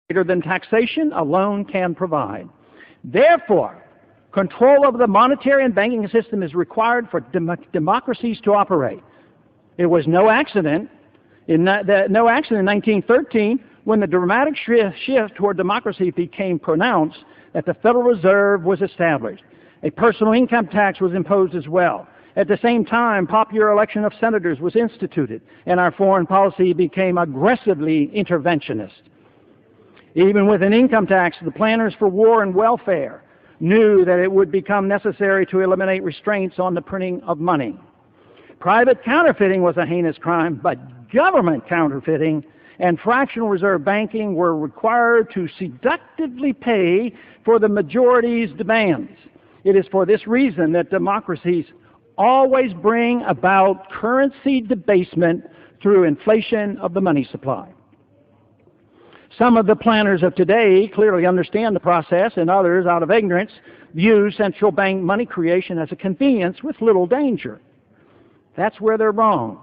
greater than taxation alone can provide. Therefore, control of the monetary and banking system is required for democracies to operate. It was no accident in 1913 when the dramatic shift toward democracy became pronounced that the Federal Reserve was established. A personal income tax was imposed as well. At the same time, popular election of senators was instituted, and our foreign policy became aggressively interventionist. Even with an income tax, the planners for war and welfare knew that it would become necessary to eliminate restraints on the printing of money. Private counterfeiting was a heinous crime, but government counterfeiting and fractional reserve banking were required to seductively pay for the majority's demands. It is for this reason that democracies always bring about currency debasement through inflation of the money supply. Some of the planners of today clearly understand the process, and others, out of ignorance, view central bank money creation as a convenience with little danger. That's where they're wrong.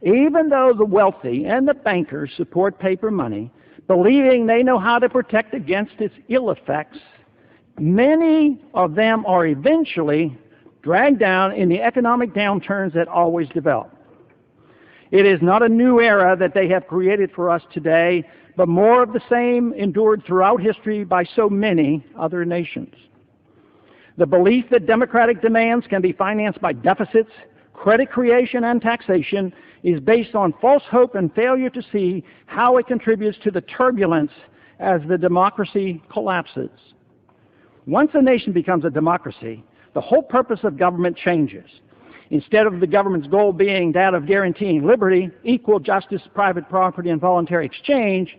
Even though the wealthy and the bankers support paper money, believing they know how to protect against its ill effects, many of them are eventually dragged down in the economic downturns that always develop. It is not a new era that they have created for us today, but more of the same endured throughout history by so many other nations. The belief that democratic demands can be financed by deficits, credit creation, and taxation is based on false hope and failure to see how it contributes to the turbulence as the democracy collapses. Once a nation becomes a democracy, the whole purpose of government changes. Instead of the government's goal being that of guaranteeing liberty, equal justice, private property, and voluntary exchange,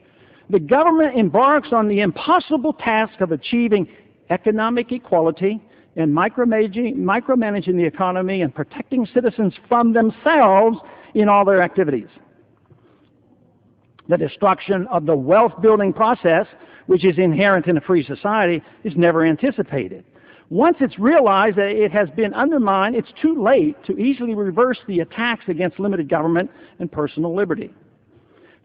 the government embarks on the impossible task of achieving economic equality and micromanaging the economy and protecting citizens from themselves in all their activities. The destruction of the wealth-building process, which is inherent in a free society, is never anticipated. Once it's realized that it has been undermined, it's too late to easily reverse the attacks against limited government and personal liberty.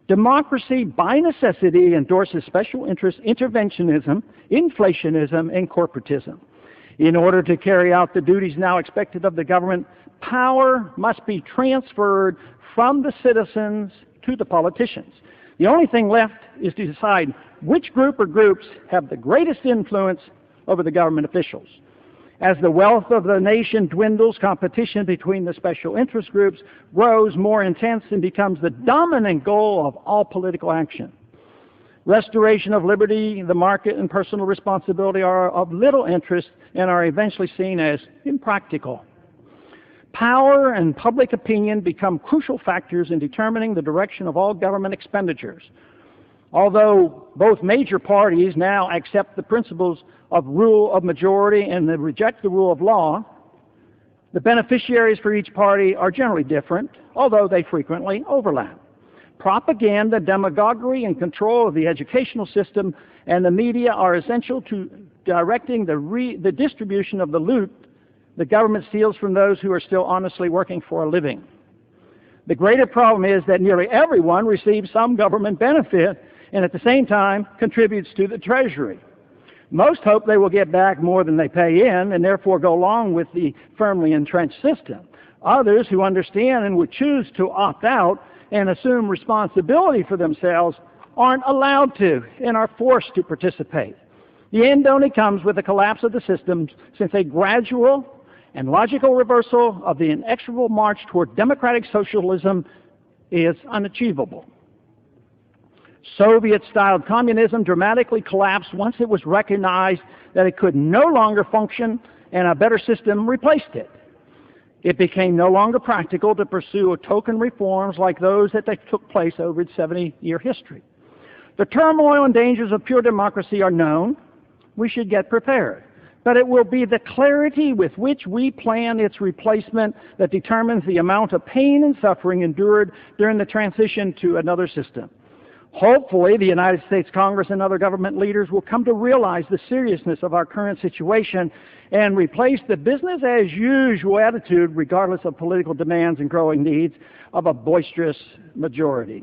Democracy, by necessity, endorses special interest interventionism, inflationism, and corporatism. In order to carry out the duties now expected of the government, power must be transferred from the citizens to the politicians. The only thing left is to decide which group or groups have the greatest influence over the government officials. As the wealth of the nation dwindles, competition between the special interest groups grows more intense and becomes the dominant goal of all political action. Restoration of liberty, the market, and personal responsibility are of little interest and are eventually seen as impractical. Power and public opinion become crucial factors in determining the direction of all government expenditures. Although both major parties now accept the principles of rule of majority and they reject the rule of law, the beneficiaries for each party are generally different, although they frequently overlap. Propaganda, demagoguery, and control of the educational system and the media are essential to directing the distribution of the loot the government steals from those who are still honestly working for a living. The greater problem is that nearly everyone receives some government benefit and at the same time contributes to the Treasury. Most hope they will get back more than they pay in and therefore go along with the firmly entrenched system. Others who understand and would choose to opt out and assume responsibility for themselves aren't allowed to and are forced to participate. The end only comes with the collapse of the systems, since a gradual and logical reversal of the inexorable march toward democratic socialism is unachievable. Soviet-style communism dramatically collapsed once it was recognized that it could no longer function and a better system replaced it. It became no longer practical to pursue token reforms like those that took place over its 70-year history. The turmoil and dangers of pure democracy are known. We should get prepared. But it will be the clarity with which we plan its replacement that determines the amount of pain and suffering endured during the transition to another system. Hopefully, the United States Congress and other government leaders will come to realize the seriousness of our current situation and replace the business-as-usual attitude, regardless of political demands and growing needs, of a boisterous majority.